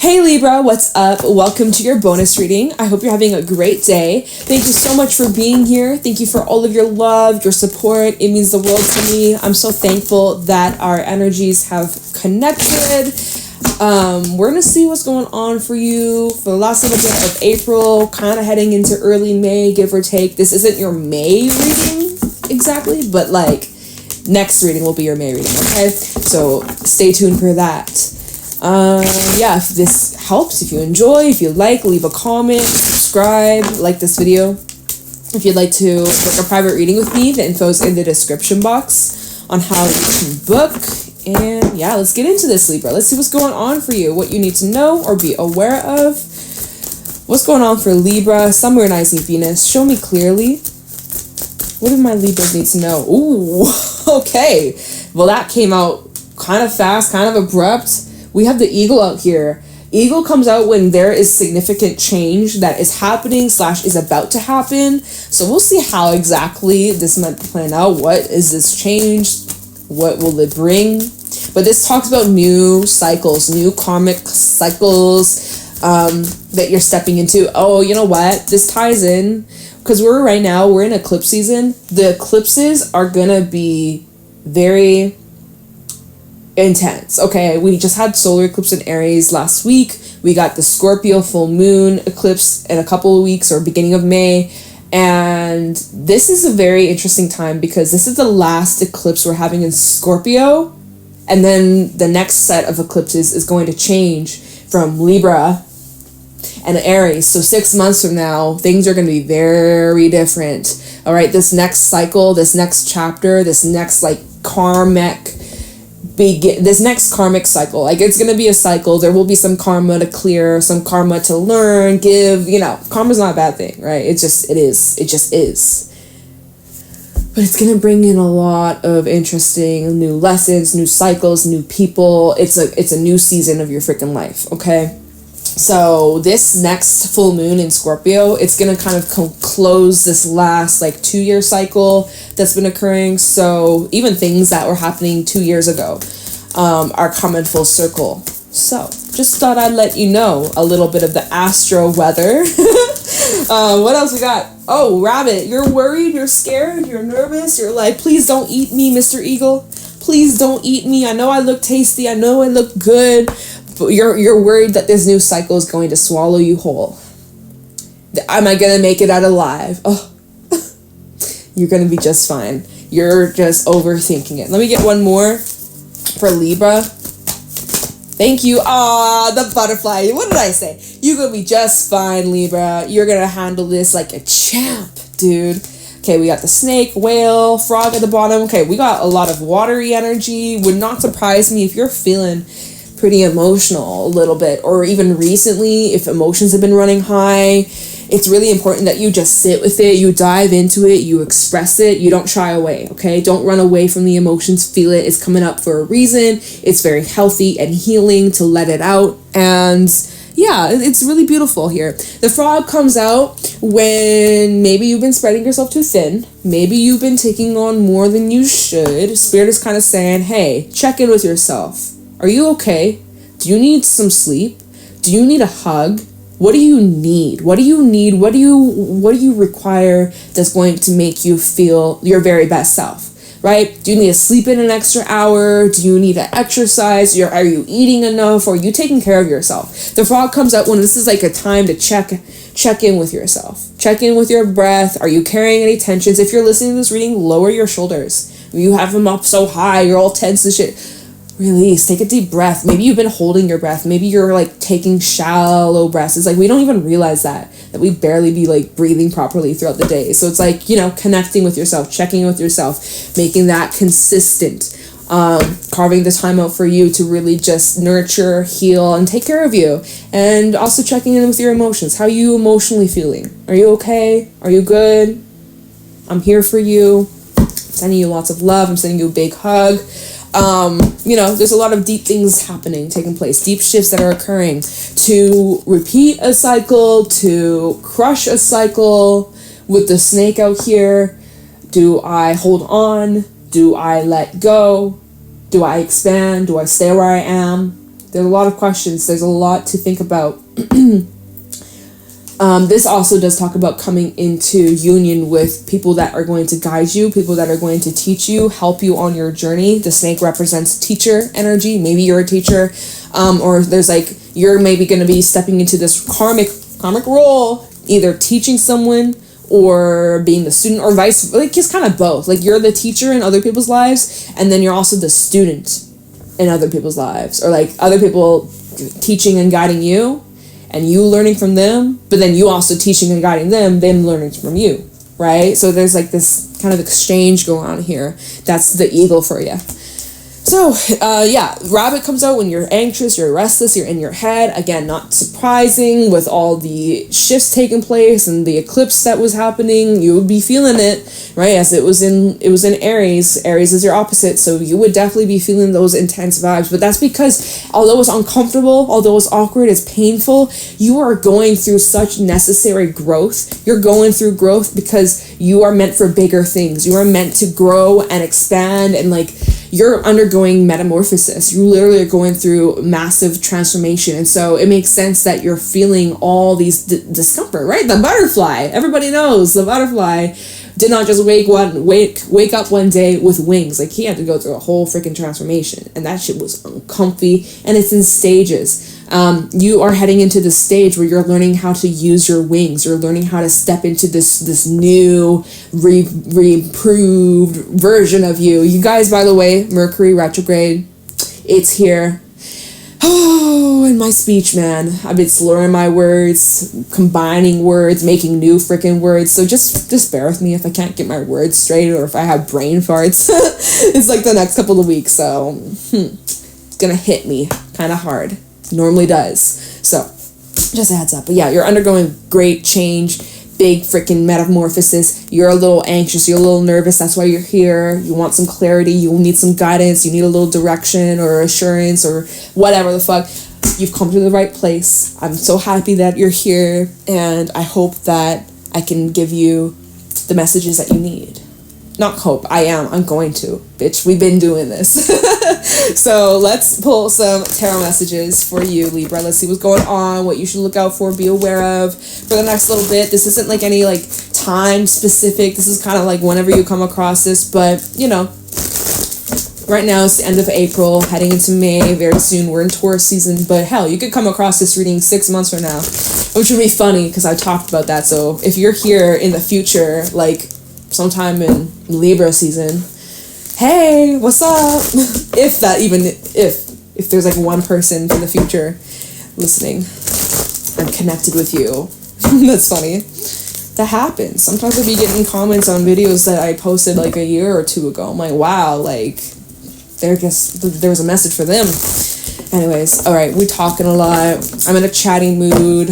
Hey Libra, what's up? Welcome to your bonus reading. I hope you're having a great day. Thank you so much for being here. Thank you for all of your love, your support. It means the world to me. I'm so thankful that our energies have connected. We're going to see what's going on for you for the last little bit of April, kind of heading into early May, give or take. This isn't your May reading exactly, but like next reading will be your May reading, okay? So stay tuned for that. Yeah, if this helps, if you enjoy, if you like, leave a comment, subscribe, like this video. If you'd like to book a private reading with me, the info's in the description box on how you can book. And yeah, let's get into this, Libra. Let's see what's going on for you, what you need to know or be aware of. What's going on for Libra? Sun, Moon, Rising, Venus. Show me clearly. What do my Libras need to know? Ooh, okay. Well, that came out kind of fast, kind of abrupt. We have the Eagle out here. Eagle comes out when there is significant change that is happening / is about to happen. So we'll see how exactly this might plan out. What is this change? What will it bring? But this talks about new cycles, new karmic cycles that you're stepping into. Oh, you know what? This ties in because we're in eclipse season. The eclipses are gonna be very intense. Okay, we just had solar eclipse in Aries last week. We got the Scorpio full moon eclipse in a couple of weeks or beginning of May. And this is a very interesting time because this is the last eclipse we're having in Scorpio. And then the next set of eclipses is going to change from Libra and Aries. So 6 months from now, things are going to be very different. All right, this next cycle, this next chapter, this next this next karmic cycle, like it's going to be a cycle. There will be some karma to clear, some karma to learn, give, karma's not a bad thing, right? It just is. But it's going to bring in a lot of interesting new lessons, new cycles, new people. It's a new season of your freaking life, okay? So this next full moon in Scorpio, it's going to kind of close this last 2-year cycle that's been occurring. So even things that were happening 2 years ago are coming full circle. So just thought I'd let you know a little bit of the astro weather. What else we got? Oh, Rabbit, you're worried, you're scared, you're nervous, you're like, please don't eat me, Mr. Eagle. Please don't eat me. I know I look tasty. I know I look good. But you're worried that this new cycle is going to swallow you whole. Am I going to make it out alive? Oh, you're going to be just fine. You're just overthinking it. Let me get one more for Libra. Thank you. The butterfly. What did I say? You're going to be just fine, Libra. You're going to handle this like a champ, dude. Okay, we got the snake, whale, frog at the bottom. Okay, we got a lot of watery energy. Would not surprise me if you're feeling pretty emotional a little bit, or even recently if emotions have been running high. It's really important that you just sit with it, you dive into it, you express it, you don't shy away, okay? Don't run away from the emotions. Feel it. It's coming up for a reason. It's very healthy and healing to let it out. And yeah, it's really beautiful here. The frog comes out when maybe you've been spreading yourself too thin. Maybe you've been taking on more than you should. Spirit is kind of saying, hey, check in with yourself. Are you okay? Do you need some sleep? Do you need a hug? What do you need? What do you need? What do you require that's going to make you feel your very best self? Right? Do you need to sleep in an extra hour? Do you need to exercise? Are you eating enough? Or are you taking care of yourself? The frog comes out when this is like a time to check in with yourself. Check in with your breath. Are you carrying any tensions? If you're listening to this reading, lower your shoulders. You have them up so high, you're all tense and shit. Release. Take a deep breath. Maybe you've been holding your breath. Maybe you're like taking shallow breaths. It's like we don't even realize that we barely be like breathing properly throughout the day. So it's like, connecting with yourself, checking in with yourself, making that consistent, carving the time out for you to really just nurture, heal, and take care of you. And also checking in with your emotions. How are you emotionally feeling? Are you okay? Are you good? I'm here for you. I'm sending you lots of love. I'm sending you a big hug. There's a lot of deep things taking place, deep shifts that are occurring to repeat a cycle, to crush a cycle. With the snake out here, do I hold on? Do I let go? Do I expand? Do I stay where I am? There's a lot of questions. There's a lot to think about. This also does talk about coming into union with people that are going to guide you, people that are going to teach you, help you on your journey. The snake represents teacher energy. Maybe you're a teacher, or there's like, you're maybe going to be stepping into this karmic role, either teaching someone or being the student, or like it's kind of both. Like you're the teacher in other people's lives, and then you're also the student in other people's lives, or like other people teaching and guiding you, and you learning from them, but then you also teaching and guiding them learning from you, right? So there's like this kind of exchange going on here. That's the eagle for you. So, rabbit comes out when you're anxious, you're restless, you're in your head. Again, not surprising with all the shifts taking place and the eclipse that was happening. You would be feeling it, right? As it was in Aries. Aries is your opposite, so you would definitely be feeling those intense vibes. But that's because although it's uncomfortable, although it's awkward, it's painful, you are going through such necessary growth. You're going through growth because you are meant for bigger things. You are meant to grow and expand, and like, you're undergoing metamorphosis. You literally are going through massive transformation. And so it makes sense that you're feeling all these discomfort, right? The butterfly, everybody knows the butterfly did not just wake up one day with wings. Like, he had to go through a whole freaking transformation, and that shit was uncomfy, and it's in stages. You are heading into the stage where you're learning how to use your wings. You're learning how to step into this new, re-improved version of you. You guys, by the way, Mercury retrograde, it's here. Oh, in my speech, man, I've been slurring my words, combining words, making new freaking words. So just bear with me if I can't get my words straight, or if I have brain farts. It's like the next couple of weeks, so it's gonna hit me kind of hard. Normally does. So just a heads up. But yeah, you're undergoing great change, big freaking metamorphosis. You're a little anxious, you're a little nervous. That's why you're here. You want some clarity, you need some guidance, you need a little direction or assurance or whatever the fuck. You've come to the right place. I'm so happy that you're here, and I hope that I can give you the messages that you need. Not hope, I'm going to. Bitch, we've been doing this. So let's pull some tarot messages for you, Libra. Let's see what's going on, what you should look out for, be aware of for the next little bit. This isn't like any like time specific. This is kind of like whenever you come across this, but you know, right now it's the end of April, heading into May. Very soon we're in Taurus season, but hell, you could come across this reading 6 months from now, which would be funny because I talked about that. So if you're here in the future, like sometime in Libra season, hey, what's up? If there's like one person from the future listening, I'm connected with you. That's funny. That happens. Sometimes I'll be getting comments on videos that I posted like a year or two ago. I'm like, wow, like there was a message for them. Anyways, all right, we're talking a lot. I'm in a chatting mood.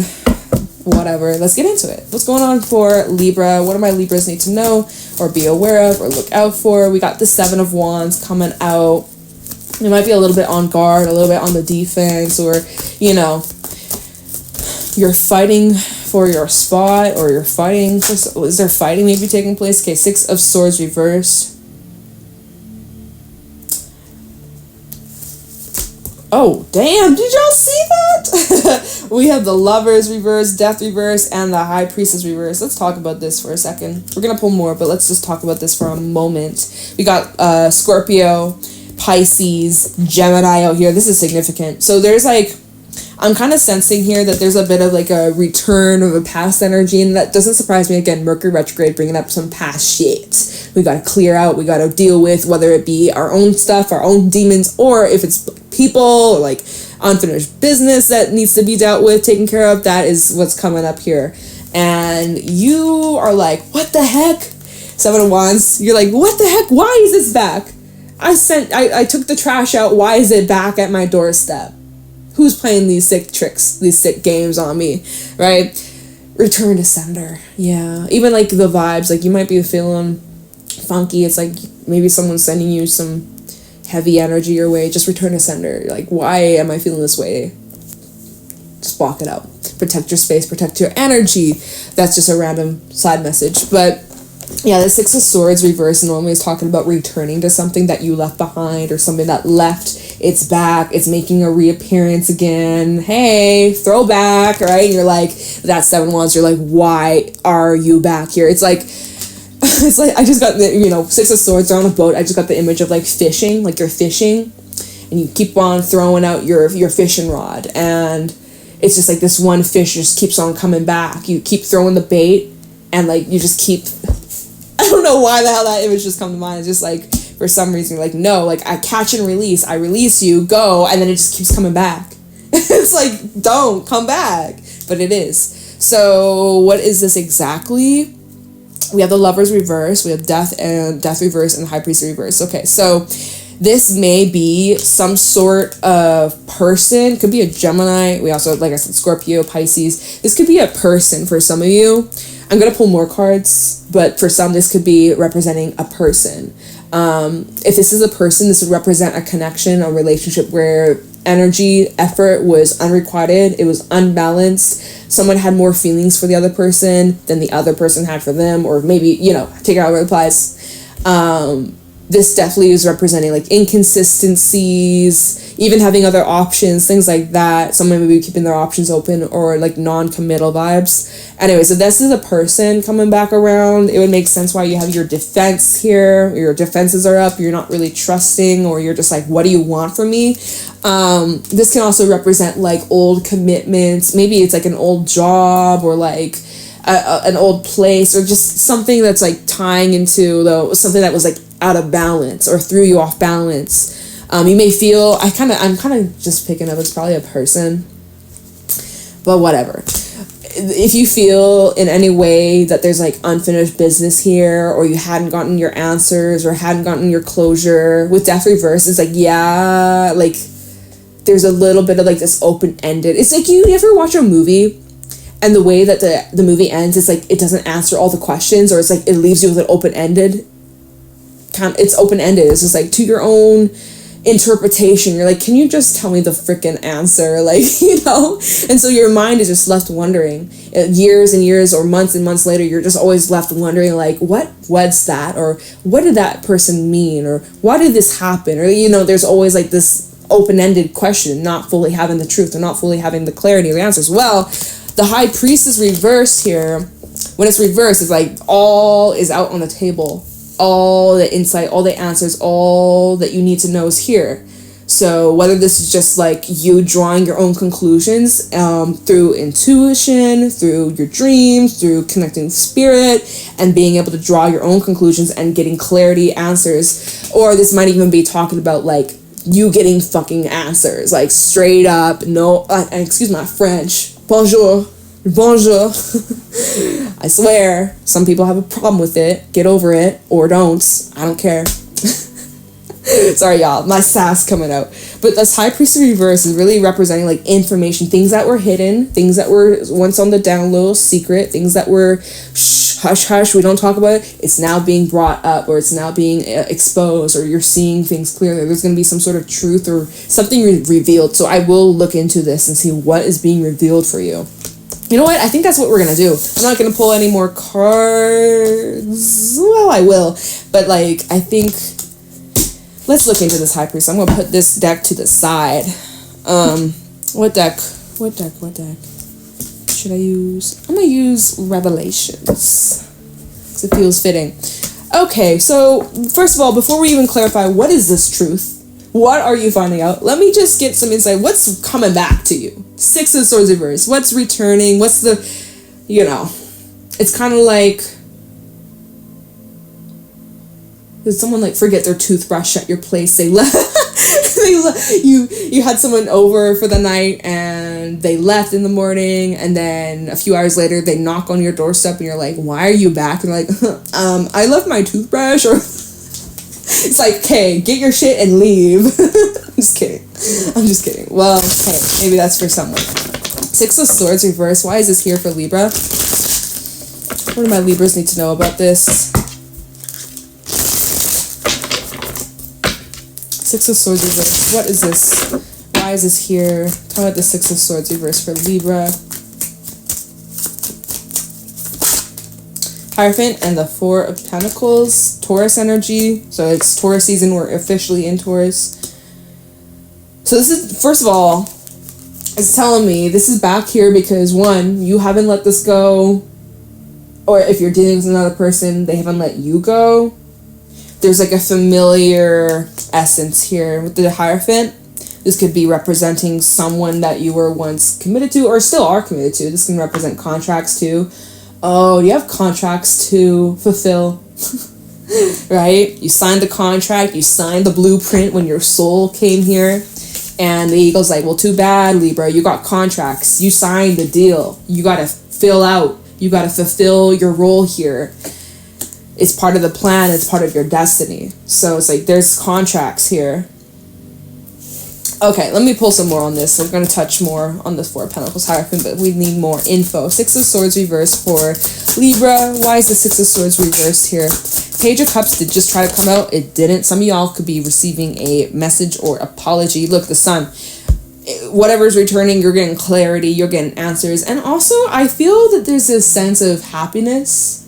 Whatever, let's get into it. What's going on for Libra? What do my Libras need to know or be aware of or look out for? We got the 7 of Wands coming out. You might be a little bit on guard, a little bit on the defense, or you know, you're fighting for your spot, or you're fighting for, is there fighting maybe taking place? Okay, 6 of Swords reversed. Oh, damn, did y'all see that? We have the Lovers reverse, Death reverse, and the High Priestess reverse. Let's talk about this for a second. We're going to pull more, but let's just talk about this for a moment. We got Scorpio, Pisces, Gemini out here. This is significant. So there's like, I'm kind of sensing here that there's a bit of like a return of a past energy, and that doesn't surprise me. Again, Mercury retrograde bringing up some past shit. We got to clear out, we got to deal with, whether it be our own stuff, our own demons, or if it's people or like unfinished business that needs to be dealt with, taken care of. That is what's coming up here. And you are like, what the heck? 7 of Wands, you're like, what the heck? Why is this back? I took the trash out. Why is it back at my doorstep? Who's playing these sick tricks, these sick games on me, right? Return to sender. Yeah. Even like the vibes, like you might be feeling funky. It's like maybe someone's sending you some heavy energy your way. Just return to sender. You're like, why am I feeling this way? Just block it out. Protect your space, protect your energy. That's just a random side message. But yeah, the 6 of Swords reverse normally is talking about returning to something that you left behind, or something that left It's back. It's making a reappearance again. Hey, throwback, right? And you're like, that's 7 of Wands. You're like, why are you back here? It's like I just got the, 6 of Swords are on a boat. I just got the image of like fishing, like you're fishing and you keep on throwing out your fishing rod, and it's just like this one fish just keeps on coming back. You keep throwing the bait and like you just keep, I don't know why the hell that image just come to mind. It's just like, for some reason, you're like, no, like I catch and release. I release you, go, and then it just keeps coming back. It's like, don't come back. But it is. So what is this exactly? We have the Lovers reverse, we have Death reverse, and the High Priest reverse. Okay, so this may be some sort of person. Could be a Gemini. We also, like I said, Scorpio, Pisces. This could be a person for some of you. I'm going to pull more cards, but for some, this could be representing a person. If this is a person, this would represent a connection, a relationship where energy, effort was unrequited, it was unbalanced. Someone had more feelings for the other person than the other person had for them, or maybe, take it however it applies. This definitely is representing like inconsistencies, even having other options, things like that. Someone may be keeping their options open, or like non-committal vibes. Anyway, so this is a person coming back around. It would make sense why you have your defense here. Your defenses are up. You're not really trusting, or you're just like, what do you want from me? This can also represent like old commitments. Maybe it's like an old job, or like an old place, or just something that's like tying into something that was like out of balance or threw you off balance. You may feel, I'm kind of just picking up, it's probably a person, but whatever. If you feel in any way that there's like unfinished business here, or you hadn't gotten your answers or hadn't gotten your closure, with Death reverse, it's like, yeah, like there's a little bit of like this open-ended. It's like, you ever watch a movie and the way that the movie ends, it's like it doesn't answer all the questions, or it's like it leaves you with an open-ended. It's open-ended. It's just like to your own interpretation. You're like, can you just tell me the freaking answer? Like, and so your mind is just left wondering. Years and years or months and months later, you're just always left wondering, like, what's that? Or what did that person mean? Or why did this happen? Or, there's always like this open-ended question, not fully having the truth, or not fully having the clarity of the answers. Well, the High Priestess reverse here, when it's reversed, it's like all is out on the table. All the insight, all the answers, all that you need to know is here. So whether this is just like you drawing your own conclusions through intuition, through your dreams, through connecting with spirit, and being able to draw your own conclusions and getting clarity, answers, or this might even be talking about like you getting fucking answers, like straight up, no, excuse my French, bonjour. I swear, some people have a problem with it. Get over it, or don't. I don't care. Sorry, y'all. My sass coming out. But this High Priestess reverse is really representing like information, things that were hidden, things that were once on the down low, secret, things that were hush hush, we don't talk about it. It's now being brought up, or it's now being exposed, or you're seeing things clearly. There's going to be some sort of truth or something revealed. So I will look into this and see what is being revealed for you. You know what? I think that's what we're going to do. I'm not going to pull any more cards. Well, I will. But, like, I think... Let's look into this High Priest. I'm going to put this deck to the side. What deck should I use? I'm going to use Revelations. Because it feels fitting. Okay, so, first of all, before we even clarify, what is this truth? What are you finding out? Let me just get some insight. What's coming back to you? 6 of Swords reverse. What's returning? What's the, it's kind of like, did someone like forget their toothbrush at your place? They left. You had someone over for the night and they left in the morning, and then a few hours later they knock on your doorstep and you're like, why are you back? And they're like, I left my toothbrush, or... It's like, okay, get your shit and leave. I'm just kidding. Well, hey, maybe that's for someone. 6 of Swords reverse. Why is this here for Libra? What do my Libras need to know about this? 6 of Swords reverse. What is this? Why is this here? Talk about the 6 of Swords reverse for Libra. Hierophant and the 4 of Pentacles, Taurus energy. So it's Taurus season. We're officially in Taurus. So this is, first of all, it's telling me this is back here because, one, you haven't let this go. Or if you're dealing with another person, they haven't let you go. There's like a familiar essence here with the Hierophant. This could be representing someone that you were once committed to or still are committed to. This can represent contracts too. Oh, you have contracts to fulfill. Right? You signed the contract, you signed the blueprint when your soul came here. And the eagle's like, well, too bad, Libra. You got contracts. You signed the deal. You got to fill out. You got to fulfill your role here. It's part of the plan. It's part of your destiny. So it's like there's contracts here. Okay, let me pull some more on this. So we're going to touch more on this Four of Pentacles Hierophant, but we need more info. Six of Swords reversed for Libra. Why is the Six of Swords reversed here? Page of Cups did just try to come out. It didn't. Some of y'all could be receiving a message or apology. Look, the Sun. Whatever's returning, you're getting clarity. You're getting answers. And also, I feel that there's this sense of happiness.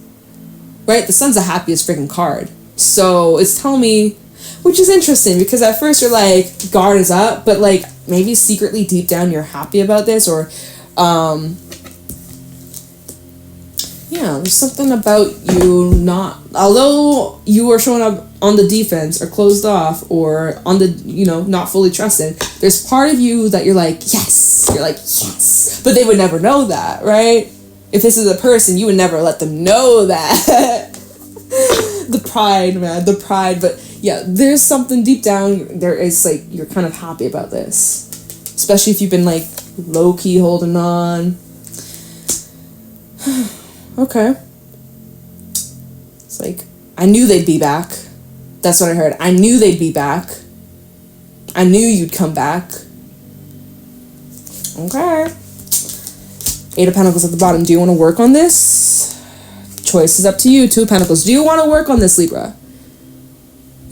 Right? The Sun's the happiest freaking card. So it's telling me, which is interesting because at first you're like, guard is up, but like maybe secretly deep down you're happy about this, or yeah, there's something about you not, although you are showing up on the defense or closed off or on the, you know, not fully trusted, there's part of you that you're like, yes, but they would never know that, right? If this is a person, you would never let them know that. The pride, man, the pride. But yeah, there's something deep down, there is like, you're kind of happy about this. Especially if you've been like low-key holding on. Okay. It's like, I knew they'd be back. That's what I heard. I knew they'd be back. I knew you'd come back. Okay. Eight of Pentacles at the bottom. Do you want to work on this? Choice is up to you. Two of Pentacles. Do you want to work on this, Libra?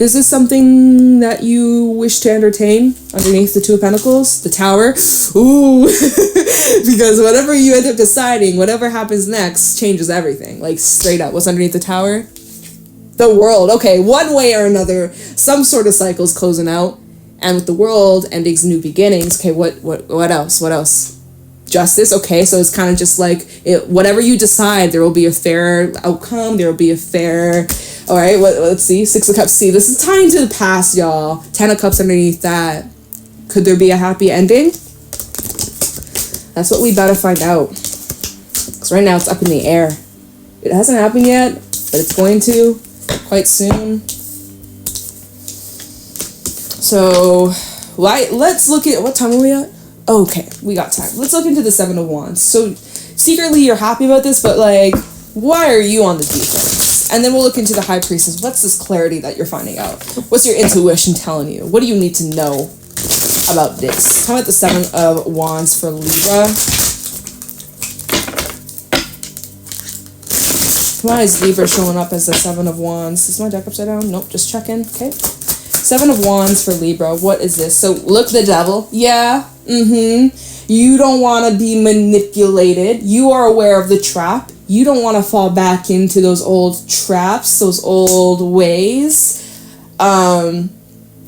Is this something that you wish to entertain underneath the Two of Pentacles? The Tower? Ooh. Because whatever you end up deciding, whatever happens next, changes everything. Like, straight up. What's underneath the Tower? The World. Okay, one way or another, some sort of cycle is closing out. And with the World, endings, new beginnings. Okay, what else? What else? Justice. Okay, so it's kind of just like, whatever you decide, there will be a fair outcome. There will be a fair... All right, let's see. Six of Cups. See, this is tying to the past, y'all. Ten of Cups underneath that. Could there be a happy ending? That's what we better find out. Because right now it's up in the air. It hasn't happened yet, but it's going to quite soon. So, let's look at... What time are we at? Okay, we got time. Let's look into the Seven of Wands. So, secretly you're happy about this, but like, why are you on the defense? And then we'll look into the High Priestess. What's this clarity that you're finding out? What's your intuition telling you? What do you need to know about this? How about the Seven of Wands for Libra? Why is Libra showing up as the Seven of Wands? Is my deck upside down? Nope, just checking. Okay. Seven of Wands for Libra. What is this? So, look, the Devil. Yeah. You don't want to be manipulated. You are aware of the trap. You don't want to fall back into those old traps, those old ways.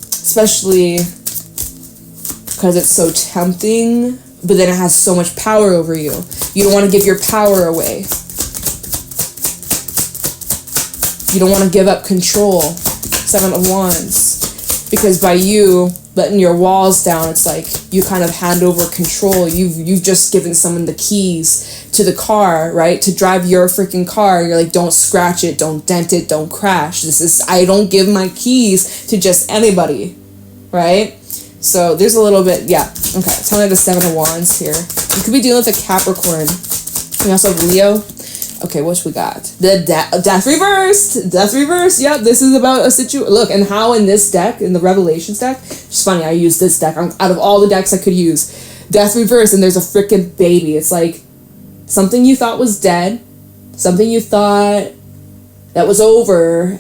Especially because it's so tempting, but then it has so much power over you. You don't want to give your power away. You don't want to give up control. Seven of Wands. Because by you letting your walls down, it's like you kind of hand over control. You've just given someone the keys to the car, right? To drive your freaking car. You're like, don't scratch it, don't dent it, don't crash. I don't give my keys to just anybody, right? So there's a little bit, yeah. Okay, tell me the Seven of Wands here. You could be dealing with a Capricorn. We also have Leo. Okay, what we got? The Death Reversed. Death Reversed. Yep, this is about a situation. Look, and how in this deck, in the Revelations deck, it's funny, I used this deck out of all the decks I could use. Death Reversed, and there's a freaking baby. It's like something you thought was dead, something you thought that was over.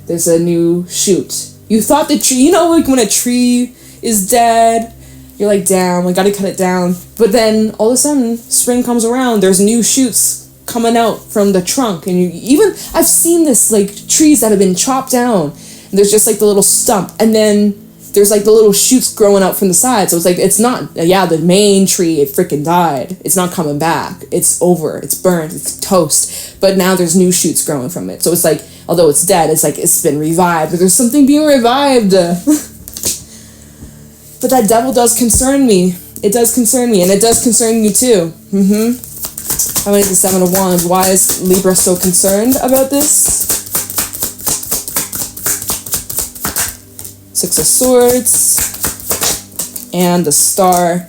There's a new shoot. You thought the tree, you know, like when a tree is dead, you're like, damn, I gotta cut it down. But then all of a sudden, spring comes around, there's new shoots coming out from the trunk. And I've seen this, like, trees that have been chopped down. And there's just like the little stump. And then there's like the little shoots growing out from the side. So it's like, it's not, the main tree, it freaking died. It's not coming back. It's over. It's burnt. It's toast. But now there's new shoots growing from it. So it's like, although it's dead, it's like it's been revived. But there's something being revived. But that devil does concern me. It does concern me. And it does concern you too. I went to the Seven of Wands. Why is Libra so concerned about this? Six of Swords and the Star.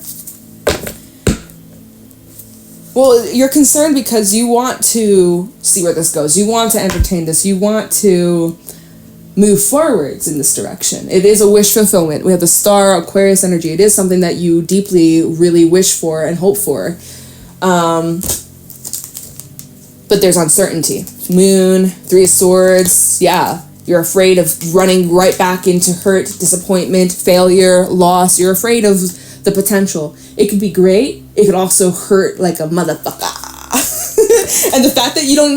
Well, you're concerned because you want to see where this goes. You want to entertain this. You want to move forwards in this direction. It is a wish fulfillment. We have the Star, Aquarius energy. It is something that you deeply really wish for and hope for. But there's uncertainty. Moon, Three of Swords, You're afraid of running right back into hurt, disappointment, failure, loss. You're afraid of the potential. It could be great. It could also hurt like a motherfucker. And the fact that you don't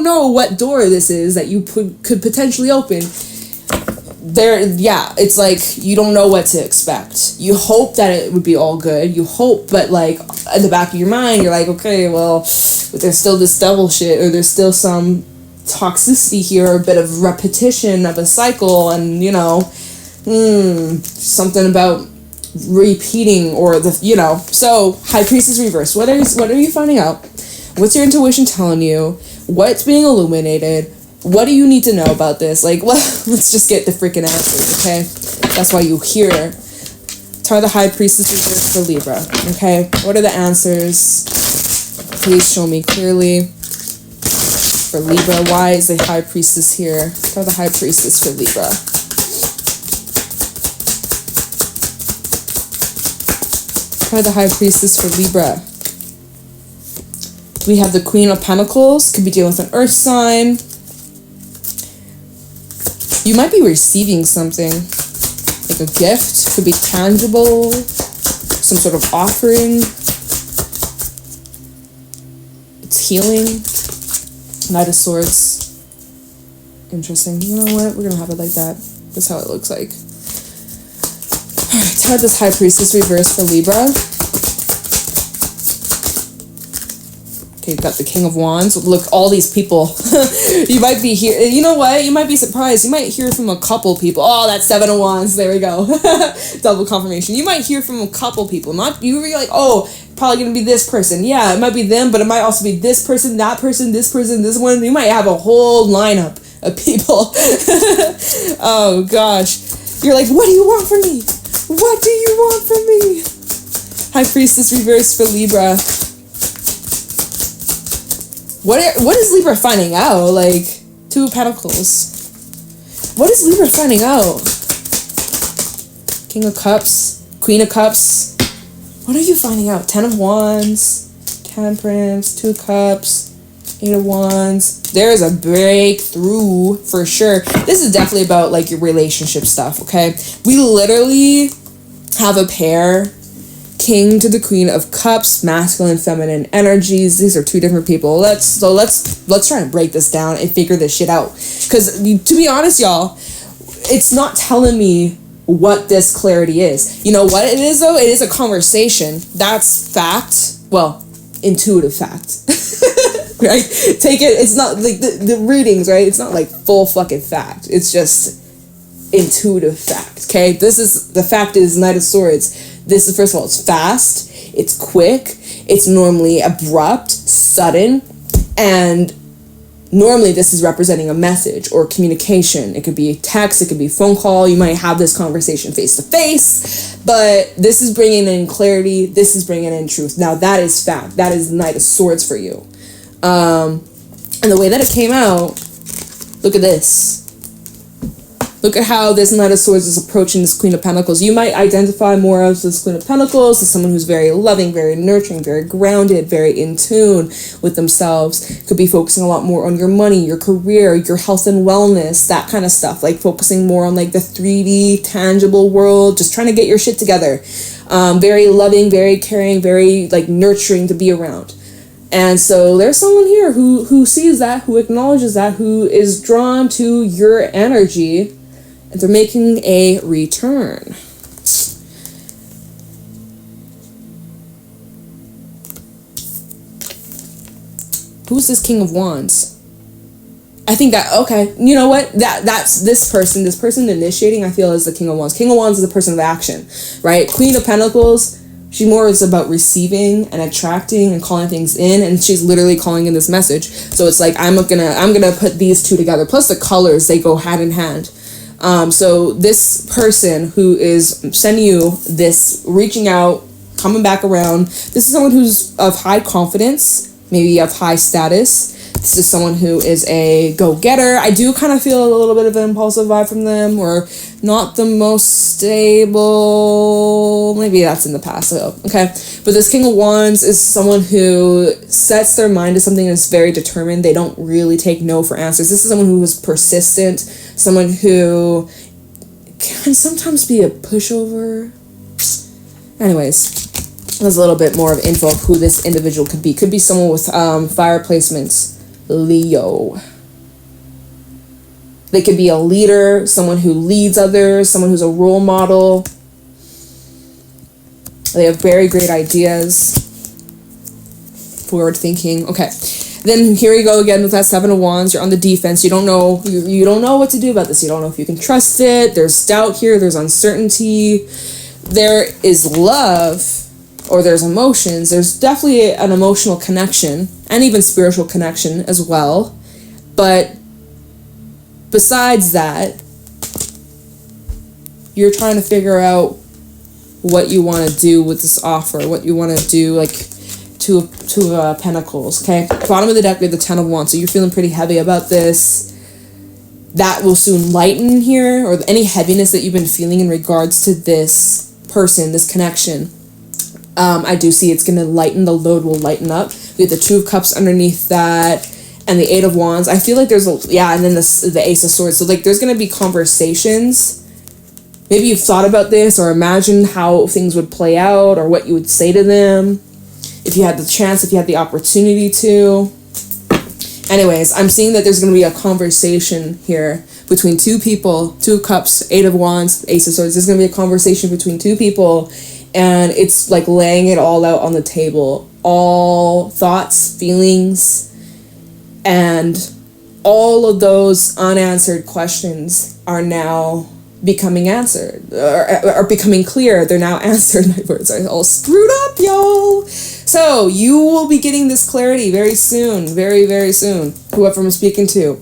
know what door this is that you could potentially open, it's like you don't know what to expect. You hope that it would be all good. You hope, but like in the back of your mind, you're like, okay, well, but there's still this devil shit, or there's still some toxicity here, a bit of repetition of a cycle, and something about repeating, or so High Priestess reverse. What are you finding out? What's your intuition telling you? What's being illuminated? What do you need to know about this? Like, let's just get the freaking answers, okay? That's why you're here. Tarot the High Priestess reverse for Libra, okay? What are the answers? Please show me clearly. For Libra, why is the High Priestess here? Tarot the High Priestess for Libra. Tarot the High Priestess for Libra. We have the Queen of Pentacles. Could be dealing with an earth sign. You might be receiving something. Like a gift. Could be tangible. Some sort of offering. It's healing. Knight of Swords. Interesting. You know what? We're going to have it like that. That's how it looks like. Alright, tarot this High Priestess reverse for Libra. Okay, you've got the King of Wands. Look, all these people. You might be here. You know what? You might be surprised. You might hear from a couple people. Oh, that's Seven of Wands. There we go. Double confirmation. You might hear from a couple people. Not you. You're like, oh, probably gonna be this person. Yeah, it might be them, but it might also be this person, that person, this one. You might have a whole lineup of people. Oh gosh, you're like, what do you want from me? What do you want from me? High Priestess reverse for Libra. What is Libra finding out? Like, Two of Pentacles. What is Libra finding out? King of Cups, Queen of Cups. What are you finding out? 10 of Wands, Temperance, 2 of Cups, 8 of Wands. There is a breakthrough for sure. This is definitely about like your relationship stuff, okay? We literally have a pair, King to the Queen of Cups, masculine, feminine energies. These are two different people. Let's try and break this down and figure this shit out. Because to be honest, y'all, it's not telling me what this clarity is. You know what it is though? It is a conversation. That's fact. Well, intuitive fact. Right? Take it. It's not like the readings, right? It's not like full fucking fact. It's just intuitive fact. Okay? The fact is Knight of Swords. This is, first of all, it's fast, it's quick, it's normally abrupt, sudden, and normally this is representing a message or communication. It could be text, it could be phone call, you might have this conversation face to face, but this is bringing in clarity, this is bringing in truth. Now that is fact, that is Knight of Swords for you. And the way that it came out, look at this. Look at how this Knight of Swords is approaching this Queen of Pentacles. You might identify more as this Queen of Pentacles as someone who's very loving, very nurturing, very grounded, very in tune with themselves. Could be focusing a lot more on your money, your career, your health and wellness, that kind of stuff. Like focusing more on like the 3D tangible world, just trying to get your shit together. Very loving, very caring, very like nurturing to be around. And so there's someone here who sees that, who acknowledges that, who is drawn to your energy And they're making a return. Who's this King of Wands? I think that, okay, you know what? That's this person. This person initiating, I feel, is the King of Wands. King of Wands is the person of action, right? Queen of Pentacles, she more is about receiving and attracting and calling things in, and she's literally calling in this message. So it's like, I'm gonna put these two together. Plus the colors, they go hand in hand. So this person who is sending you this, reaching out, coming back around, this is someone who's of high confidence, maybe of high status. This is someone who is a go-getter. I do kind of feel a little bit of an impulsive vibe from them, or not the most stable. Maybe that's in the past, so, okay. But this King of Wands is someone who sets their mind to something and is very determined. They don't really take no for answers. This is someone who is persistent, someone who can sometimes be a pushover. Anyways, there's a little bit more of info of who this individual could be. Could be someone with fire placements. Leo. They could be a leader, someone who leads others, someone who's a role model. They have very great ideas. Forward thinking. Okay. Then here we go again with that Seven of Wands. You're on the defense. You don't know what to do about this. You don't know if you can trust it. There's doubt here. There's uncertainty. There is love, or there's emotions. There's definitely an emotional connection and even spiritual connection as well. But besides that, you're trying to figure out what you want to do with this offer, what you want to do, like two of Pentacles, okay? Bottom of the deck, we have the Ten of Wands, so you're feeling pretty heavy about this. That will soon lighten here, or any heaviness that you've been feeling in regards to this person, this connection. I do see it's going to lighten, the load will lighten up. We have the Two of Cups underneath that, and the Eight of Wands. I feel like there's and then the Ace of Swords. So like there's going to be conversations. Maybe you've thought about this or imagined how things would play out or what you would say to them if you had the chance, if you had the opportunity to. Anyways, I'm seeing that there's going to be a conversation here between two people. Two of Cups, Eight of Wands, Ace of Swords. There's going to be a conversation between two people. And it's like laying it all out on the table. All thoughts, feelings, and all of those unanswered questions are now becoming answered, or are becoming clear. They're now answered. My words are all screwed up, y'all. So you will be getting this clarity very soon, very, very soon. Whoever I'm speaking to.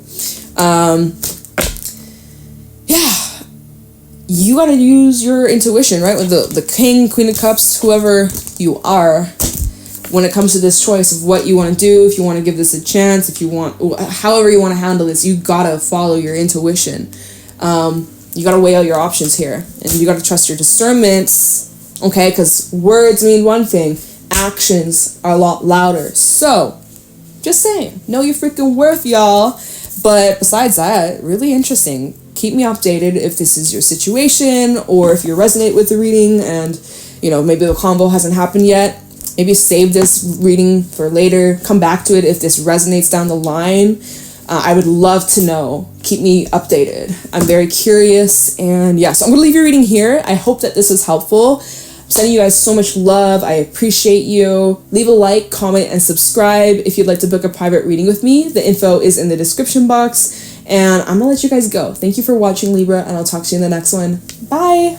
You gotta use your intuition, right? With the King, Queen of Cups, whoever you are, when it comes to this choice of what you want to do, if you want to give this a chance, if you want, however you want to handle this, you gotta follow your intuition. You gotta weigh out your options here, and you gotta trust your discernments, okay? Because words mean one thing, actions are a lot louder. So, just saying, know your freaking worth, y'all. But besides that, really interesting. Keep me updated if this is your situation, or if you resonate with the reading and, maybe the combo hasn't happened yet. Maybe save this reading for later. Come back to it if this resonates down the line. I would love to know. Keep me updated. I'm very curious. And so I'm going to leave your reading here. I hope that this is helpful. I'm sending you guys so much love. I appreciate you. Leave a like, comment, and subscribe if you'd like to book a private reading with me. The info is in the description box. And I'm going to let you guys go. Thank you for watching, Libra, and I'll talk to you in the next one. Bye!